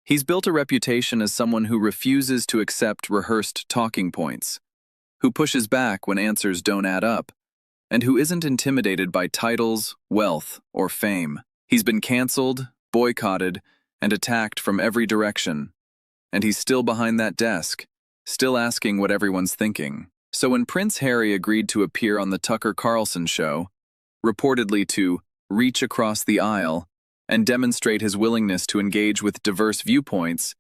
He's built a reputation as someone who refuses to accept rehearsed talking points, who pushes back when answers don't add up, and who isn't intimidated by titles, wealth, or fame. He's been canceled, boycotted, and attacked from every direction, and he's still behind that desk, still asking what everyone's thinking. So when Prince Harry agreed to appear on the Tucker Carlson show, reportedly to reach across the aisle and demonstrate his willingness to engage with diverse viewpoints,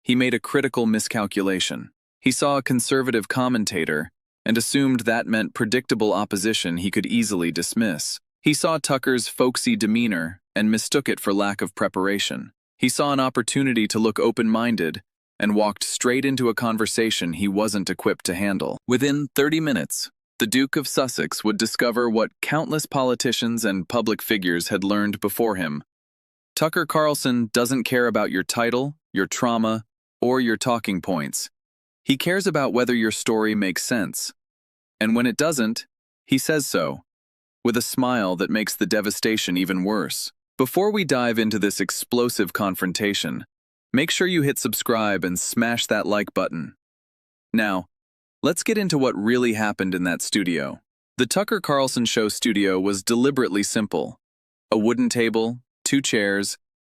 he made a critical miscalculation. He saw a conservative commentator and assumed that meant predictable opposition he could easily dismiss. He saw Tucker's folksy demeanor and mistook it for lack of preparation. He saw an opportunity to look open-minded and walked straight into a conversation he wasn't equipped to handle. Within 30 minutes, the Duke of Sussex would discover what countless politicians and public figures had learned before him. Tucker Carlson doesn't care about your title, your trauma, or your talking points. He cares about whether your story makes sense. And when it doesn't, he says so, with a smile that makes the devastation even worse. Before we dive into this explosive confrontation, make sure you hit subscribe and smash that like button. Now, let's get into what really happened in that studio. The Tucker Carlson show studio was deliberately simple. A wooden table, 2 chairs,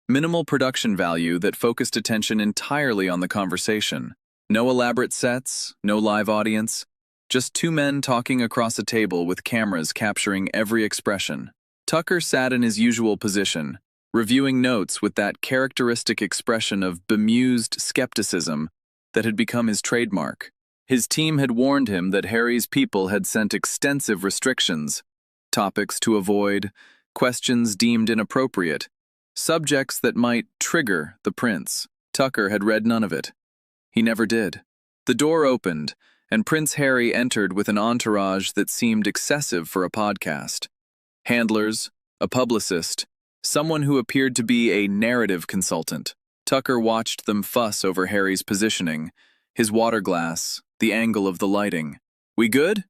minimal production value that focused attention entirely on the conversation. No elaborate sets, no live audience, just 2 men talking across a table with cameras capturing every expression. Tucker sat in his usual position, reviewing notes with that characteristic expression of bemused skepticism that had become his trademark. His team had warned him that Harry's people had sent extensive restrictions, topics to avoid, questions deemed inappropriate, subjects that might trigger the prince. Tucker had read none of it. He never did. The door opened, and Prince Harry entered with an entourage that seemed excessive for a podcast. Handlers, a publicist, someone who appeared to be a narrative consultant. Tucker watched them fuss over Harry's positioning, his water glass, the angle of the lighting. "We good?"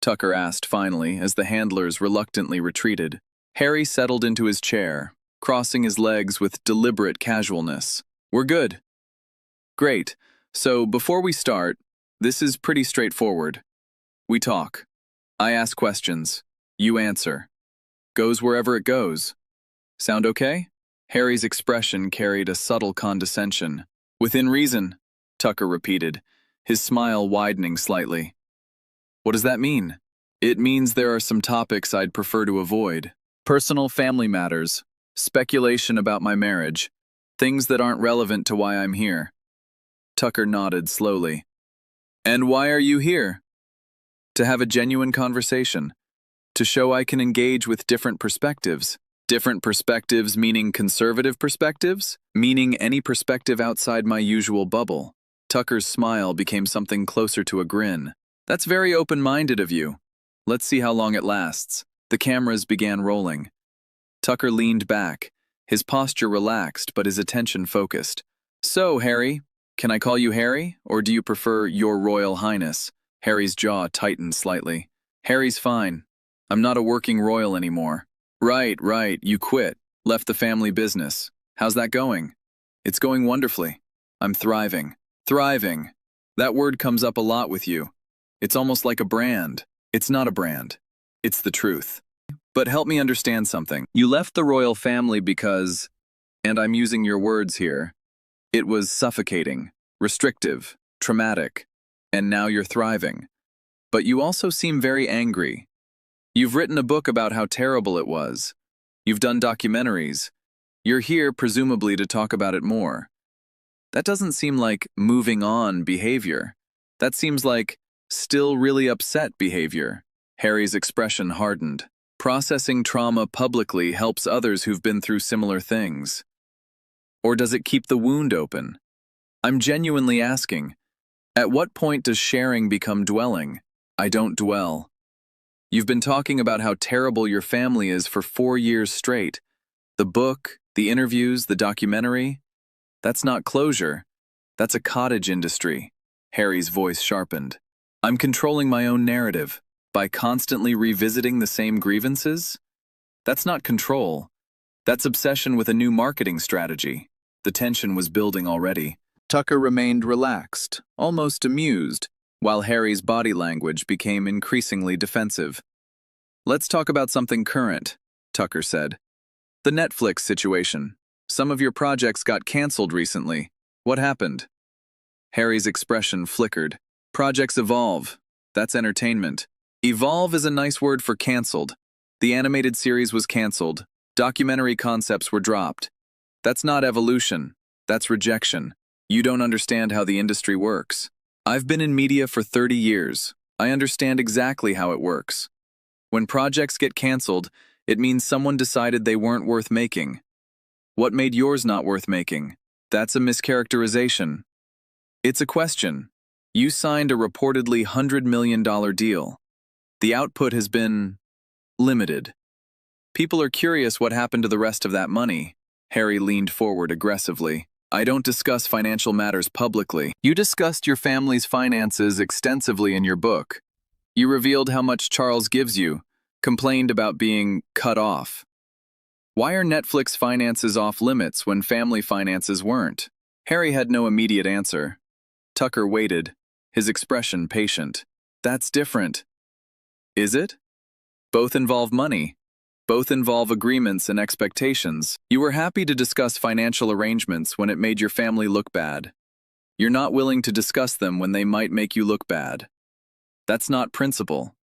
Tucker asked finally as the handlers reluctantly retreated. Harry settled into his chair, crossing his legs with deliberate casualness. "We're good." "Great. So before we start, this is pretty straightforward. We talk. I ask questions. You answer. Goes wherever it goes. Sound okay?" Harry's expression carried a subtle condescension. "Within reason," Tucker repeated, his smile widening slightly. "What does that mean?" "It means there are some topics I'd prefer to avoid. Personal family matters, speculation about my marriage, things that aren't relevant to why I'm here." Tucker nodded slowly. "And why are you here?" "To have a genuine conversation. To show I can engage with different perspectives." Different perspectives meaning conservative perspectives? Meaning any perspective outside my usual bubble. Tucker's smile became something closer to a grin. "That's very open-minded of you. Let's see how long it lasts." The cameras began rolling. Tucker leaned back, his posture relaxed but his attention focused. "So, Harry, can I call you Harry, or do you prefer Your Royal Highness?" Harry's jaw tightened slightly. "Harry's fine. I'm not a working royal anymore." Right, you quit, left the family business. How's that going?" "It's going wonderfully. I'm thriving." Thriving. That word comes up a lot with you. It's almost like a brand. It's not a brand. It's the truth. But help me understand something. You left the royal family because, and I'm using your words here, it was suffocating, restrictive, traumatic, and now you're thriving. But you also seem very angry. You've written a book about how terrible it was. You've done documentaries. You're here presumably to talk about it more. That doesn't seem like moving on behavior. That seems like still really upset behavior. Harry's expression hardened. Processing trauma publicly helps others who've been through similar things. Or does it keep the wound open? I'm genuinely asking, at what point does sharing become dwelling? I don't dwell. You've been talking about how terrible your family is for 4 years straight. The book, the interviews, the documentary. That's not closure. That's a cottage industry. Harry's voice sharpened. I'm controlling my own narrative by constantly revisiting the same grievances. That's not control. That's obsession with a new marketing strategy. The tension was building already. Tucker remained relaxed, almost amused, while Harry's body language became increasingly defensive. "Let's talk about something current," Tucker said. "The Netflix situation. Some of your projects got canceled recently. What happened?" Harry's expression flickered. "Projects evolve. That's entertainment. Evolve is a nice word for canceled. The animated series was canceled. Documentary concepts were dropped. That's not evolution. That's rejection. You don't understand how the industry works. I've been in media for 30 years. I understand exactly how it works. When projects get canceled, it means someone decided they weren't worth making. What made yours not worth making? That's a mischaracterization. It's a question. You signed a reportedly $100 million deal. The output has been limited. People are curious what happened to the rest of that money." Harry leaned forward aggressively. "I don't discuss financial matters publicly. You discussed your family's finances extensively in your book. You revealed how much Charles gives you, complained about being cut off. Why are Netflix finances off limits when family finances weren't?" Harry had no immediate answer. Tucker waited, his expression patient. "That's different." "Is it? Both involve money. Both involve agreements and expectations. You were happy to discuss financial arrangements when it made your family look bad. You're not willing to discuss them when they might make you look bad. That's not principle.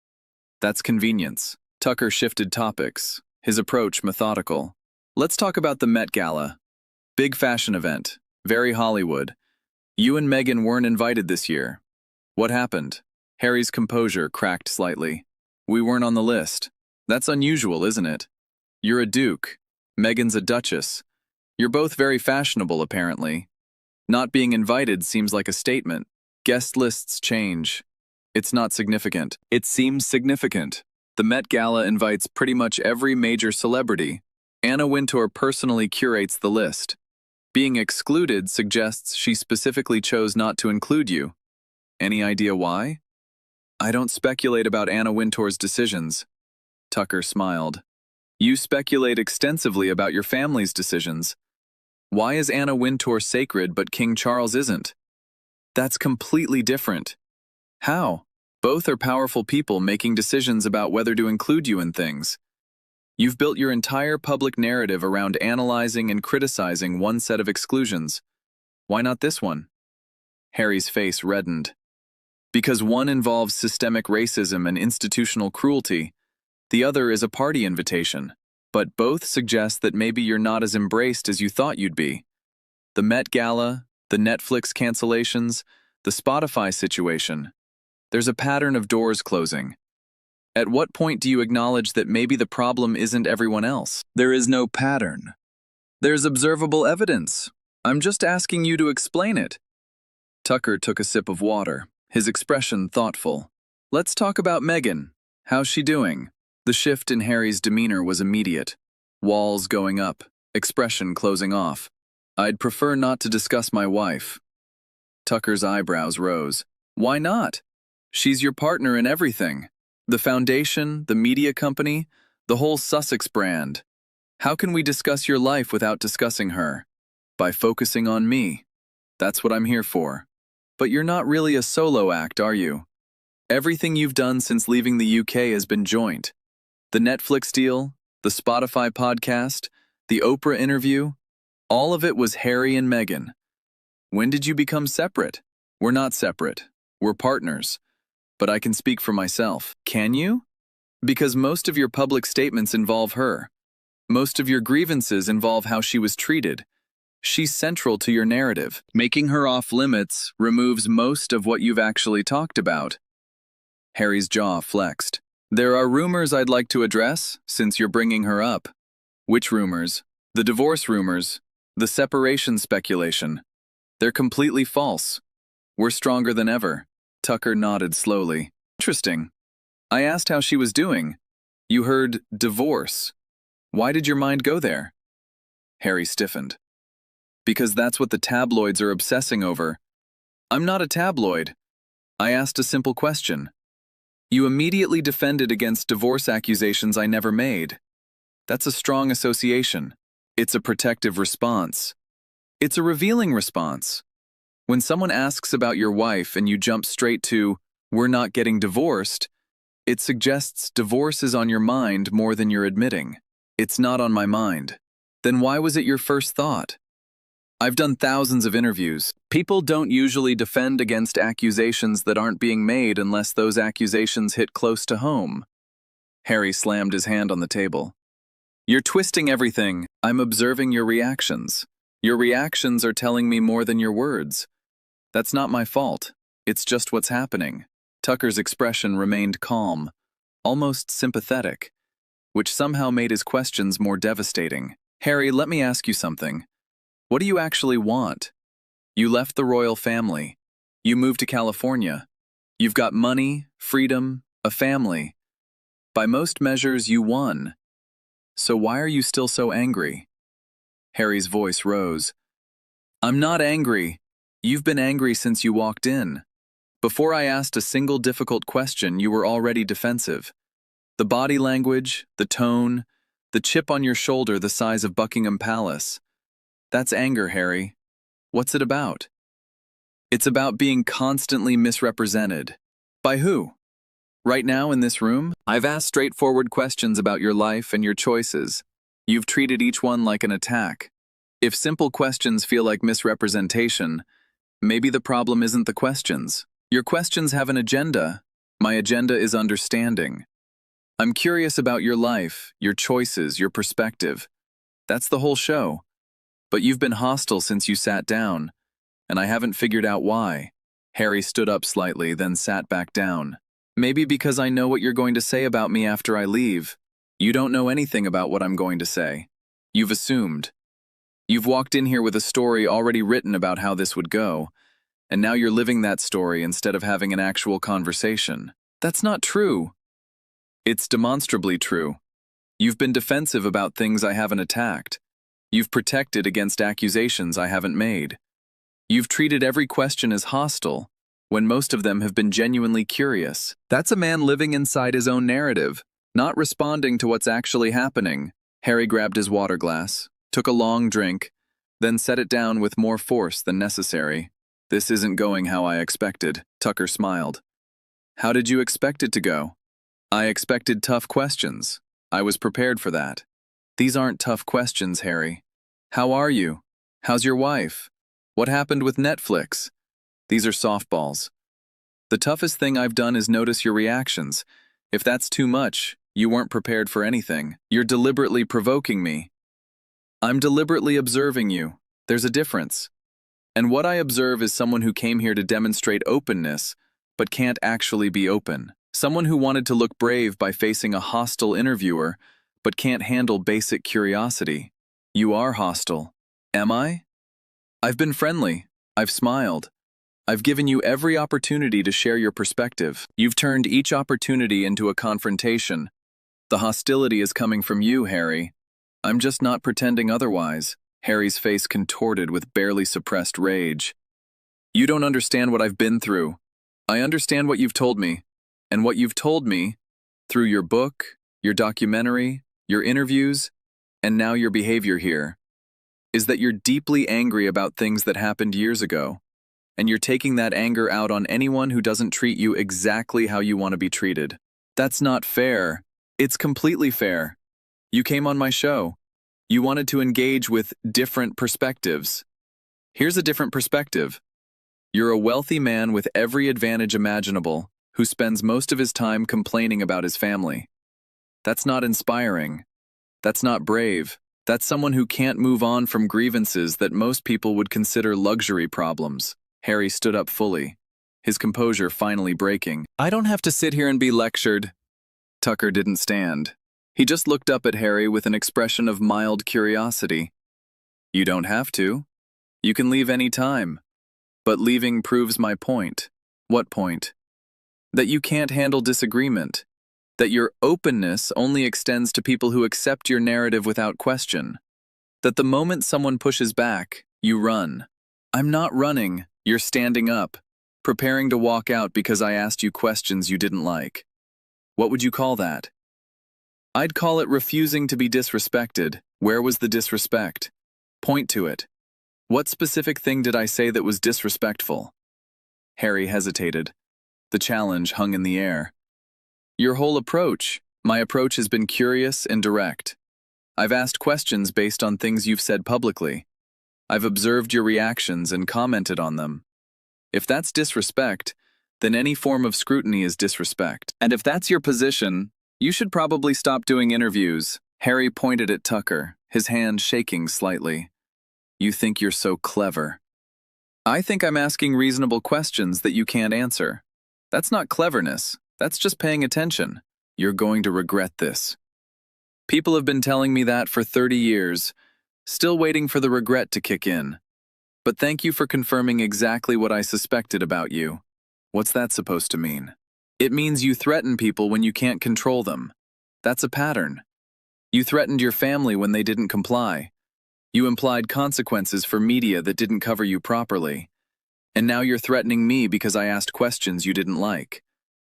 That's convenience." Tucker shifted topics, his approach methodical. "Let's talk about the Met Gala. Big fashion event. Very Hollywood. You and Meghan weren't invited this year. What happened?" Harry's composure cracked slightly. "We weren't on the list. That's unusual, isn't it? You're a duke. Meghan's a duchess. You're both very fashionable, apparently. Not being invited seems like a statement. Guest lists change. It's not significant. It seems significant. The Met Gala invites pretty much every major celebrity. Anna Wintour personally curates the list. Being excluded suggests she specifically chose not to include you. Any idea why?" "I don't speculate about Anna Wintour's decisions." Tucker smiled. "You speculate extensively about your family's decisions. Why is Anna Wintour sacred but King Charles isn't?" "That's completely different." "How?" "Both are powerful people making decisions about whether to include you in things. You've built your entire public narrative around analyzing and criticizing one set of exclusions. Why not this one?" Harry's face reddened. "Because one involves systemic racism and institutional cruelty. The other is a party invitation. But both suggest that maybe you're not as embraced as you thought you'd be. The Met Gala, the Netflix cancellations, the Spotify situation. There's a pattern of doors closing. At what point do you acknowledge that maybe the problem isn't everyone else?" "There is no pattern. There's observable evidence. I'm just asking you to explain it." Tucker took a sip of water, his expression thoughtful. "Let's talk about Meghan. How's she doing?" The shift in Harry's demeanor was immediate. Walls going up, expression closing off. "I'd prefer not to discuss my wife." Tucker's eyebrows rose. "Why not? She's your partner in everything. The foundation, the media company, the whole Sussex brand. How can we discuss your life without discussing her? By focusing on me. That's what I'm here for. But you're not really a solo act, are you? Everything you've done since leaving the UK has been joint. The Netflix deal, the Spotify podcast, the Oprah interview, all of it was Harry and Meghan. When did you become separate? We're not separate. We're partners. But I can speak for myself. Can you? Because most of your public statements involve her. Most of your grievances involve how she was treated. She's central to your narrative. Making her off limits removes most of what you've actually talked about." Harry's jaw flexed. "There are rumors I'd like to address, since you're bringing her up." "Which rumors?" "The divorce rumors. The separation speculation. They're completely false. We're stronger than ever." Tucker nodded slowly. "Interesting. I asked how she was doing. You heard divorce. Why did your mind go there?" Harry stiffened. "Because that's what the tabloids are obsessing over." "I'm not a tabloid. I asked a simple question. You immediately defended against divorce accusations I never made. That's a strong association. It's a protective response. It's a revealing response. When someone asks about your wife and you jump straight to, "We're not getting divorced," it suggests divorce is on your mind more than you're admitting. It's not on my mind. Then why was it your first thought? I've done thousands of interviews. People don't usually defend against accusations that aren't being made unless those accusations hit close to home. Harry slammed his hand on the table. You're twisting everything. I'm observing your reactions. Your reactions are telling me more than your words. That's not my fault. It's just what's happening. Tucker's expression remained calm, almost sympathetic, which somehow made his questions more devastating. Harry, let me ask you something. What do you actually want? You left the royal family. You moved to California. You've got money, freedom, a family. By most measures, you won. So why are you still so angry? Harry's voice rose. I'm not angry. You've been angry since you walked in. Before I asked a single difficult question, you were already defensive. The body language, the tone, the chip on your shoulder the size of Buckingham Palace. That's anger, Harry. What's it about? It's about being constantly misrepresented. By who? Right now in this room, I've asked straightforward questions about your life and your choices. You've treated each one like an attack. If simple questions feel like misrepresentation, maybe the problem isn't the questions. Your questions have an agenda. My agenda is understanding. I'm curious about your life, your choices, your perspective. That's the whole show. But you've been hostile since you sat down, and I haven't figured out why. Harry stood up slightly, then sat back down. Maybe because I know what you're going to say about me after I leave. You don't know anything about what I'm going to say. You've assumed. You've walked in here with a story already written about how this would go, and now you're living that story instead of having an actual conversation. That's not true. It's demonstrably true. You've been defensive about things I haven't attacked. You've protected against accusations I haven't made. You've treated every question as hostile, when most of them have been genuinely curious. That's a man living inside his own narrative, not responding to what's actually happening. Harry grabbed his water glass, took a long drink, then set it down with more force than necessary. This isn't going how I expected. Tucker smiled. How did you expect it to go? I expected tough questions. I was prepared for that. These aren't tough questions, Harry. How are you? How's your wife? What happened with Netflix? These are softballs. The toughest thing I've done is notice your reactions. If that's too much, you weren't prepared for anything. You're deliberately provoking me. I'm deliberately observing you. There's a difference. And what I observe is someone who came here to demonstrate openness, but can't actually be open. Someone who wanted to look brave by facing a hostile interviewer, but can't handle basic curiosity. You are hostile. Am I? I've been friendly. I've smiled. I've given you every opportunity to share your perspective. You've turned each opportunity into a confrontation. The hostility is coming from you, Harry. I'm just not pretending otherwise. Harry's face contorted with barely suppressed rage. You don't understand what I've been through. I understand what you've told me. And what you've told me, through your book, your documentary, your interviews, and now your behavior here, is that you're deeply angry about things that happened years ago, and you're taking that anger out on anyone who doesn't treat you exactly how you want to be treated. That's not fair. It's completely fair. You came on my show. You wanted to engage with different perspectives. Here's a different perspective. You're a wealthy man with every advantage imaginable, who spends most of his time complaining about his family. That's not inspiring. That's not brave. That's someone who can't move on from grievances that most people would consider luxury problems. Harry stood up fully, his composure finally breaking. I don't have to sit here and be lectured. Tucker didn't stand. He just looked up at Harry with an expression of mild curiosity. You don't have to. You can leave any time. But leaving proves my point. What point? That you can't handle disagreement. That your openness only extends to people who accept your narrative without question. That the moment someone pushes back, you run. I'm not running, you're standing up, preparing to walk out because I asked you questions you didn't like. What would you call that? I'd call it refusing to be disrespected. Where was the disrespect? Point to it. What specific thing did I say that was disrespectful? Harry hesitated. The challenge hung in the air. Your whole approach. My approach has been curious and direct. I've asked questions based on things you've said publicly. I've observed your reactions and commented on them. If that's disrespect, then any form of scrutiny is disrespect. And if that's your position, you should probably stop doing interviews. Harry pointed at Tucker, his hand shaking slightly. You think you're so clever. I think I'm asking reasonable questions that you can't answer. That's not cleverness. That's just paying attention. You're going to regret this. People have been telling me that for 30 years, still waiting for the regret to kick in. But thank you for confirming exactly what I suspected about you. What's that supposed to mean? It means you threaten people when you can't control them. That's a pattern. You threatened your family when they didn't comply. You implied consequences for media that didn't cover you properly. And now you're threatening me because I asked questions you didn't like.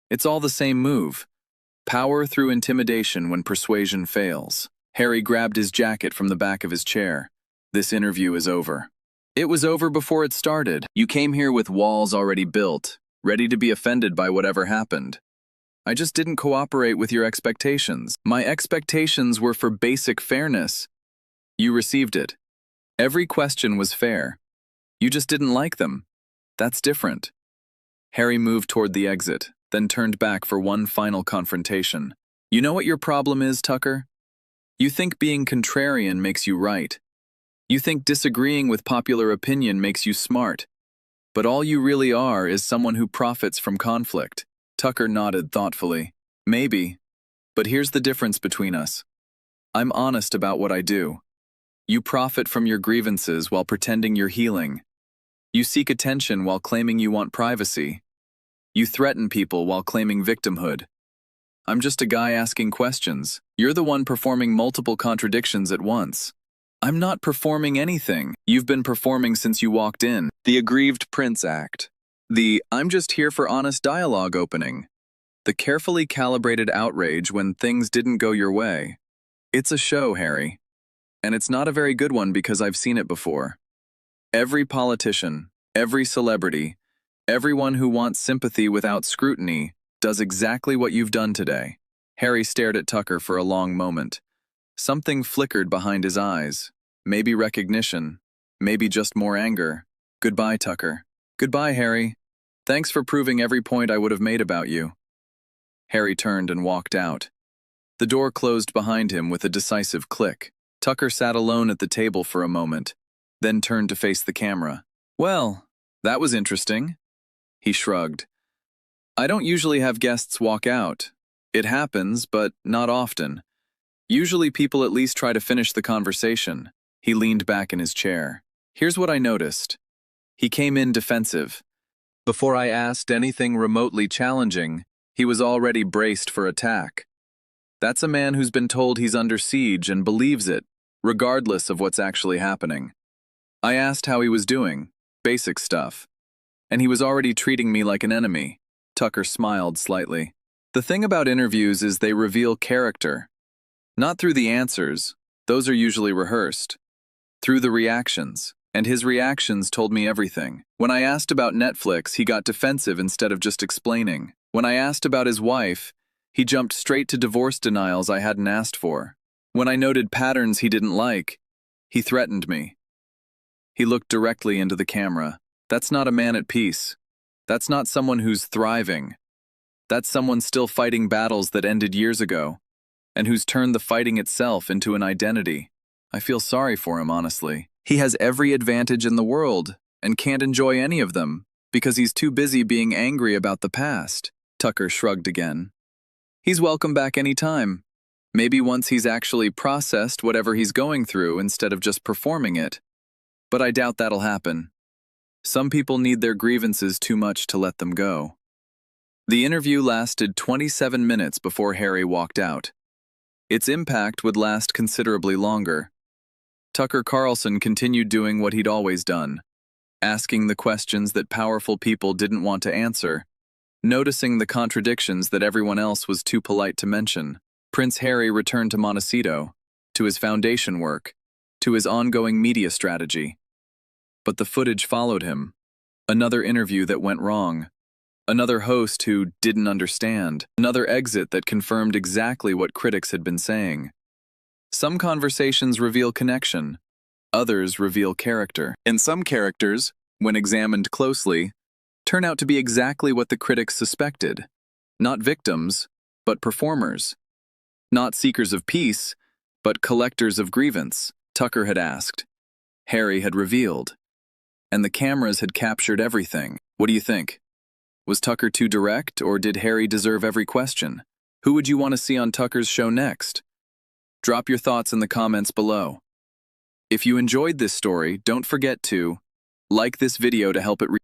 It's all the same move. Power through intimidation when persuasion fails. Harry grabbed his jacket from the back of his chair. This interview is over. It was over before it started. You came here with walls already built, ready to be offended by whatever happened. I just didn't cooperate with your expectations. My expectations were for basic fairness. You received it. Every question was fair. You just didn't like them. That's different. Harry moved toward the exit, then turned back for one final confrontation. You know what your problem is, Tucker? You think being contrarian makes you right. You think disagreeing with popular opinion makes you smart. But all you really are is someone who profits from conflict. Tucker nodded thoughtfully. Maybe. But here's the difference between us. I'm honest about what I do. You profit from your grievances while pretending you're healing. You seek attention while claiming you want privacy. You threaten people while claiming victimhood. I'm just a guy asking questions. You're the one performing multiple contradictions at once. I'm not performing anything. You've been performing since you walked in. The aggrieved prince act. The I'm just here for honest dialogue opening. The carefully calibrated outrage when things didn't go your way. It's a show, Harry. And it's not a very good one because I've seen it before. Every politician, every celebrity, everyone who wants sympathy without scrutiny does exactly what you've done today. Harry stared at Tucker for a long moment. Something flickered behind his eyes. Maybe recognition. Maybe just more anger. Goodbye, Tucker. Goodbye, Harry. Thanks for proving every point I would have made about you. Harry turned and walked out. The door closed behind him with a decisive click. Tucker sat alone at the table for a moment, then turned to face the camera. Well, that was interesting. He shrugged. I don't usually have guests walk out. It happens, but not often. Usually people at least try to finish the conversation. He leaned back in his chair. Here's what I noticed. He came in defensive. Before I asked anything remotely challenging, he was already braced for attack. That's a man who's been told he's under siege and believes it, regardless of what's actually happening. I asked how he was doing, basic stuff. And he was already treating me like an enemy. Tucker smiled slightly. The thing about interviews is they reveal character. Not through the answers, those are usually rehearsed. Through the reactions, and his reactions told me everything. When I asked about Netflix, he got defensive instead of just explaining. When I asked about his wife, he jumped straight to divorce denials I hadn't asked for. When I noted patterns he didn't like, he threatened me. He looked directly into the camera. That's not a man at peace. That's not someone who's thriving. That's someone still fighting battles that ended years ago, and who's turned the fighting itself into an identity. I feel sorry for him, honestly. He has every advantage in the world, and can't enjoy any of them, because he's too busy being angry about the past. Tucker shrugged again. He's welcome back any time. Maybe once he's actually processed whatever he's going through instead of just performing it. But I doubt that'll happen. Some people need their grievances too much to let them go. The interview lasted 27 minutes before Harry walked out. Its impact would last considerably longer. Tucker Carlson continued doing what he'd always done, asking the questions that powerful people didn't want to answer, noticing the contradictions that everyone else was too polite to mention. Prince Harry returned to Montecito, to his foundation work, to his ongoing media strategy. But the footage followed him. Another interview that went wrong. Another host who didn't understand. Another exit that confirmed exactly what critics had been saying. Some conversations reveal connection. Others reveal character. And some characters, when examined closely, turn out to be exactly what the critics suspected. Not victims, but performers. Not seekers of peace, but collectors of grievance, Tucker had asked. Harry had revealed. And the cameras had captured everything. What do you think? Was Tucker too direct, or did Harry deserve every question? Who would you want to see on Tucker's show next? Drop your thoughts in the comments below. If you enjoyed this story, don't forget to like this video to help it reach